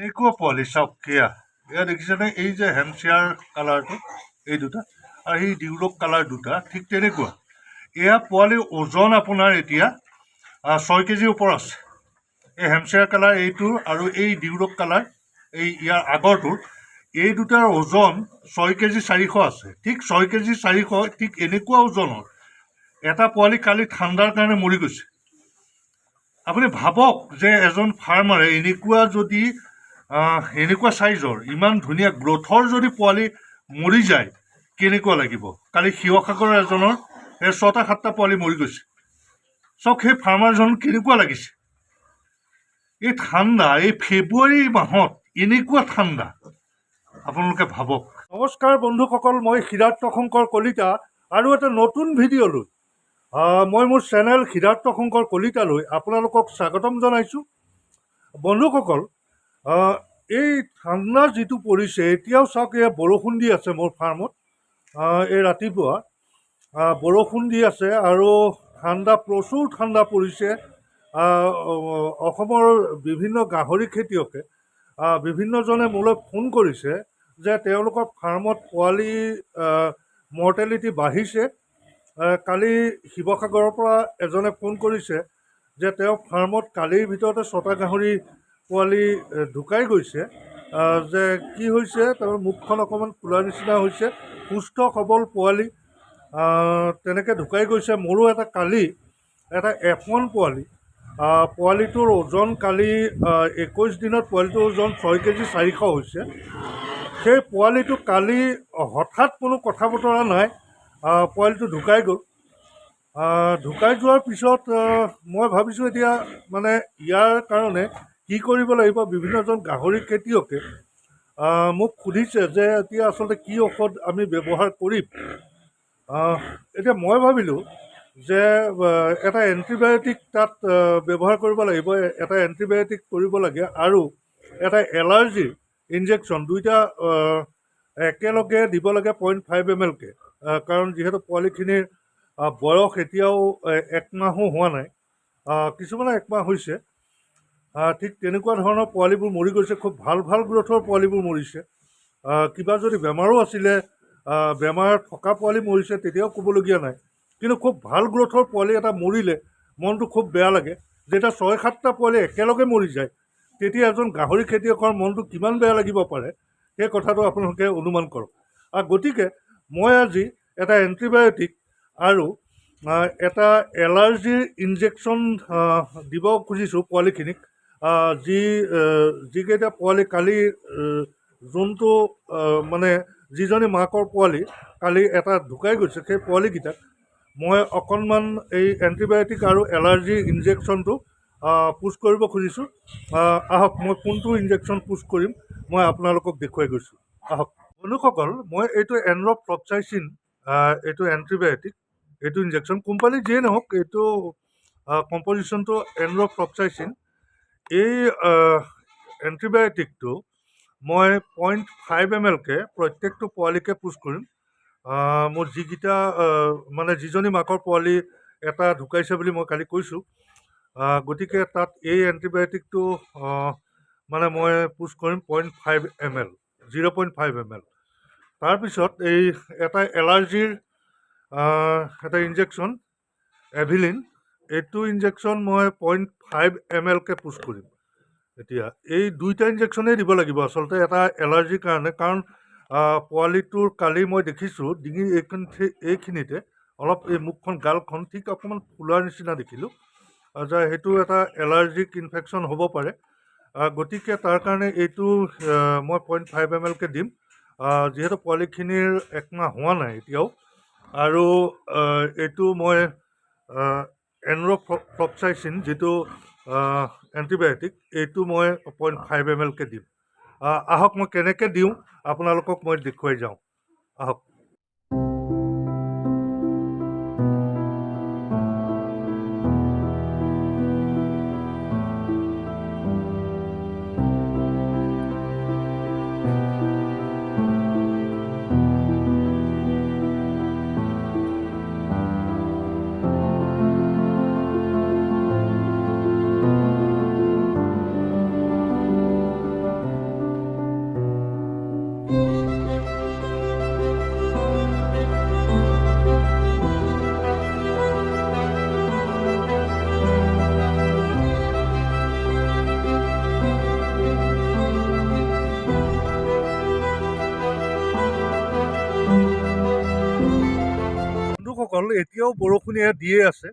এনেকুৱা পোৱালি চাওক এয়া দেখিছেনে এই যে হেমশ্বেয়াৰ কালাৰটো এই দুটা আৰু এই ডিউৰক কালাৰ দুটা ঠিক তেনেকুৱা এয়া পোৱালিৰ ওজন আপোনাৰ এতিয়া 6 কেজিৰ ওপৰ আছে। এই হেমশ্বেয়াৰ কালাৰ এইটো আৰু এই ডিউৰক কালাৰ এই ইয়াৰ আগৰটোৰ এই দুটাৰ ওজন 6 কেজি 400 আছে। ঠিক 6 কেজি 400 ঠিক এনেকুৱা ওজনৰ এটা পোৱালি কালি ঠাণ্ডাৰ কাৰণে মৰি গৈছে। আপুনি ভাবক যে এজন ফাৰ্মাৰে এনেকুৱা চাইজৰ ইমান ধুনীয়া গ্ৰথৰ যদি পোৱালি মৰি যায় কেনেকুৱা লাগিব। কালি শিৱসাগৰৰ এজনৰ 6টা 7টা পোৱালি মৰি গৈছে। চাওক সেই ফাৰ্মাৰজন কেনেকুৱা লাগিছে। এই ঠাণ্ডা এই ফেব্ৰুৱাৰী মাহত এনেকুৱা ঠাণ্ডা আপোনালোকে ভাবক। নমস্কাৰ বন্ধুসকল, মই সিদ্ধাৰ্থ শংকৰ কলিতা আৰু এটা নতুন ভিডিঅ' লৈ মই মোৰ চেনেল সিদ্ধাৰ্থ শংকৰ কলিতালৈ আপোনালোকক স্বাগতম জনাইছোঁ। বন্ধুসকল, এই ঠাণ্ডা যিটো পৰিছে এতিয়াও চাওক এয়া বৰষুণ দি আছে মোৰ ফাৰ্মত। এই ৰাতিপুৱা বৰষুণ দি আছে আৰু প্ৰচুৰ ঠাণ্ডা পৰিছে। অসমৰ বিভিন্ন গাহৰি খেতিয়কে বিভিন্নজনে মোলৈ ফোন কৰিছে যে তেওঁলোকৰ ফাৰ্মত পোৱালি মৰ্টেলিটি বাঢ়িছে। কালি শিৱসাগৰৰ পৰা এজনে ফোন কৰিছে যে তেওঁ ফাৰ্মত কালিৰ ভিতৰতে 6টা গাহৰি পোৱালি ঢুকাই গৈছে। যে কি হৈছে, তেওঁৰ মুখখন অকণমান ফুলাৰ নিচিনা হৈছে, সুস্থ সবল পোৱালি তেনেকৈ ঢুকাই গৈছে। মোৰো কালি এটা F1 পোৱালিটোৰ ওজন কালি 21 দিনত পোৱালিটোৰ ওজন 6 কেজি 400 হৈছে। সেই পোৱালিটো কালি হঠাৎ কোনো কথা বতৰা নাই, পোৱালিটো ঢুকাই গ'ল। ঢুকাই যোৱাৰ পিছত মই ভাবিছোঁ এতিয়া মানে ইয়াৰ কাৰণে কি কৰিব লাগিব। বিভিন্নজন গাহৰি খেতিয়কে মোক সুধিছে যে এতিয়া আচলতে কি ঔষধ আমি ব্যৱহাৰ কৰিম। এতিয়া মই ভাবিলোঁ যে এটা এণ্টিবায়'টিক তাত ব্যৱহাৰ কৰিব লাগিব, এটা এণ্টিবায়'টিক কৰিব লাগে আৰু এটা এলাৰ্জিৰ ইনজেকশ্যন দুইটা একেলগে দিব লাগে 0.5 ml কে। কাৰণ যিহেতু পোৱালিখিনিৰ বয়স এতিয়াও 1 মাহো হোৱা নাই, কিছুমানৰ 1 মাহ হৈছে। ঠিক তেনেকুৱা ধৰণৰ পোৱালিবোৰ মৰি গৈছে। খুব ভাল ভাল গ্ৰথৰ পোৱালিবোৰ মৰিছে। কিবা যদি বেমাৰো আছিলে, বেমাৰ থকা পোৱালি মৰিছে তেতিয়াও ক'বলগীয়া নাই। কিন্তু খুব ভাল গ্ৰথৰ পোৱালি এটা মৰিলে মনটো খুব বেয়া লাগে। যেতিয়া 6-7টা পোৱালি একেলগে মৰি যায় তেতিয়া এজন গাহৰি খেতিয়কৰ মনটো কিমান বেয়া লাগিব পাৰে সেই কথাটো আপোনালোকে অনুমান কৰক। গতিকে মই আজি এটা এণ্টিবায়'টিক আৰু এটা এলাৰ্জিৰ ইনজেকশ্যন দিব খুজিছোঁ পোৱালিখিনিক। যিকেইটা পোৱালি কালি যোনটো মানে যিজনী মাকৰ পোৱালি কালি এটা ঢুকাই গৈছে, সেই পোৱালিকেইটাক মই অকণমান এই এণ্টিবায়'টিক আৰু এলাৰ্জিৰ ইনজেকশ্যনটো পুছ কৰিব খুজিছোঁ। আহক মই কোনটো ইনজেকশ্যন পুছ কৰিম মই আপোনালোকক দেখুৱাই গৈছোঁ। আহক বন্ধুসকল, মই এইটো এনৰফ্লক্সাইচিন, এইটো এণ্টিবায়'টিক, এইটো ইনজেকশ্যন কোম্পানী যিয়ে নহওক, এইটো কম্পজিশ্যনটো এনৰফ্লক্সাইচিন। এই এণ্টিবায়'টিকটো মই 0.5 ml কে প্ৰত্যেকটো পোৱালিকে পুছ কৰিম। মোৰ যিকেইটা মানে যিজনী মাকৰ পোৱালি এটা ঢুকাইছে বুলি মই কালি কৈছোঁ, গতিকে তাত এই এণ্টিবায়'টিকটো মানে মই পুছ কৰিম 0.5 ml, 0.5 ml। তাৰপিছত এই এটা এলাৰ্জিৰ এটা ইনজেকশ্যন এভিলিন, এইটো ইনজেকশ্যন মই 0.5 ml কে পুছ কৰিম। এতিয়া এই দুইটা ইনজেকশ্যনেই দিব লাগিব আচলতে এটা এলাৰ্জিৰ কাৰণে। কাৰণ পোৱালিটোৰ কালি মই দেখিছোঁ ডিঙিৰ এইখিনিতে অলপ এই মুখখন গালখন ঠিক অকণমান ফুলাৰ নিচিনা দেখিলোঁ, যে সেইটো এটা এলাৰ্জিক ইনফেকশ্যন হ'ব পাৰে। গতিকে তাৰ কাৰণে এইটো মই 0.5 ml কে দিম, যিহেতু পোৱালিখিনিৰ 1 মাহ হোৱা নাই এতিয়াও। আৰু এইটো মই এনৰফ্লক্সাইচিন যিটো এণ্টিবায়'টিক, এইটো মই 0.5 ml কে দিম। আহক মই কেনেকৈ দিওঁ আপোনালোকক মই দেখুৱাই যাওঁ। আহক। বতৰডাল এতিয়াও বৰষুণ দিয়ে আছে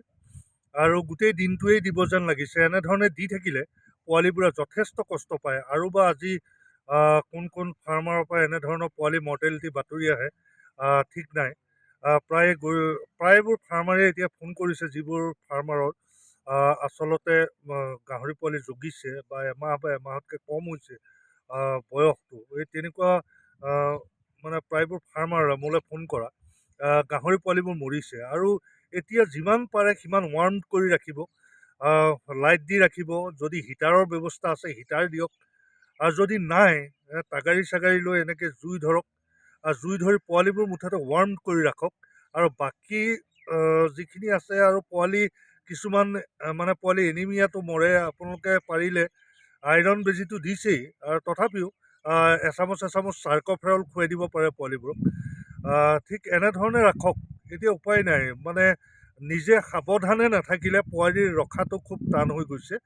আৰু গোটেই দিনটোৱেই দিব যেন লাগিছে। এনেধৰণে দি থাকিলে পোৱালিবোৰে যথেষ্ট কষ্ট পায়। আৰু বা আজি কোন কোন ফাৰ্মাৰৰ পৰা এনেধৰণৰ পোৱালি মৰ্টেলিটি বাতৰি আহে ঠিক নাই। প্ৰায়বোৰ ফাৰ্মাৰে এতিয়া ফোন কৰিছে, যিবোৰ ফাৰ্মাৰৰ আচলতে গাহৰি পোৱালি জগিছে বা এমাহতকৈ কম হৈছে বয়সটো, এই তেনেকুৱা মানে প্ৰায়বোৰ ফাৰ্মাৰে মোলৈ ফোন কৰা গাহৰি পোৱালিবোৰ মৰিছে। আৰু এতিয়া যিমান পাৰে সিমান ৱাৰ্ম কৰি ৰাখিব, লাইট দি ৰাখিব, যদি হিটাৰৰ ব্যৱস্থা আছে হিটাৰ দিয়ক, আৰু যদি নাই টাগাৰি চাগাৰি লৈ এনেকৈ জুই ধৰক, জুই ধৰি পোৱালিবোৰ মুঠতে ৱাৰ্ম কৰি ৰাখক। আৰু বাকী যিখিনি আছে আৰু পোৱালি কিছুমান মানে পোৱালি এনিমিয়াটো মৰে, আপোনালোকে পাৰিলে আইৰণ বেজীটো দিছেই, আৰু তথাপিও এচামুচ চাৰ্কফেৰল খুৱাই দিব পাৰে পোৱালিবোৰক। ঠিক এনেধৰণে ৰাখক। এতিয়া উপায় নাই, মানে নিজে সাৱধানে নাথাকিলে পোৱালি ৰখাটো খুব টান হৈ গৈছে।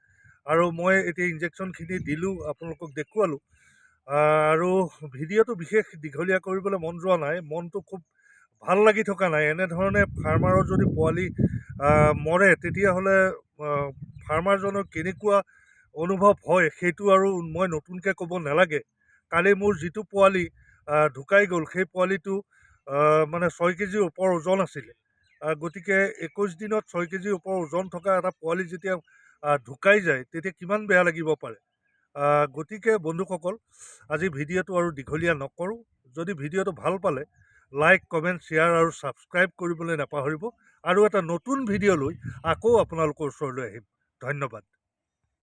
আৰু মই এতিয়া ইনজেকশ্যনখিনি দিলোঁ, আপোনালোকক দেখুৱালোঁ। আৰু ভিডিঅ'টো বিশেষ দীঘলীয়া কৰিবলৈ মন যোৱা নাই, মনটো খুব ভাল লাগি থকা নাই। এনেধৰণে ফাৰ্মাৰৰ যদি পোৱালি মৰে তেতিয়াহ'লে ফাৰ্মাৰজনৰ কেনেকুৱা অনুভৱ হয় সেইটো আৰু মই নতুনকৈ ক'ব নালাগে। কালি মোৰ যিটো পোৱালি ঢুকাই গ'ল, সেই পোৱালিটো মানে 6 কেজিৰ ওপৰ ওজন আছিলে। গতিকে 21 দিনত 6 কেজিৰ ওপৰ ওজন থকা এটা পোৱালি যেতিয়া ঢুকাই যায় তেতিয়া কিমান বেয়া লাগিব পাৰে। গতিকে বন্ধুসকল, আজি ভিডিঅ'টো আৰু দীঘলীয়া নকৰোঁ। যদি ভিডিঅ'টো ভাল পালে লাইক, কমেণ্ট, শ্বেয়াৰ আৰু ছাবস্ক্ৰাইব কৰিবলৈ নাপাহৰিব। আৰু এটা নতুন ভিডিঅ' লৈ আকৌ আপোনালোকৰ ওচৰলৈ আহিম। ধন্যবাদ।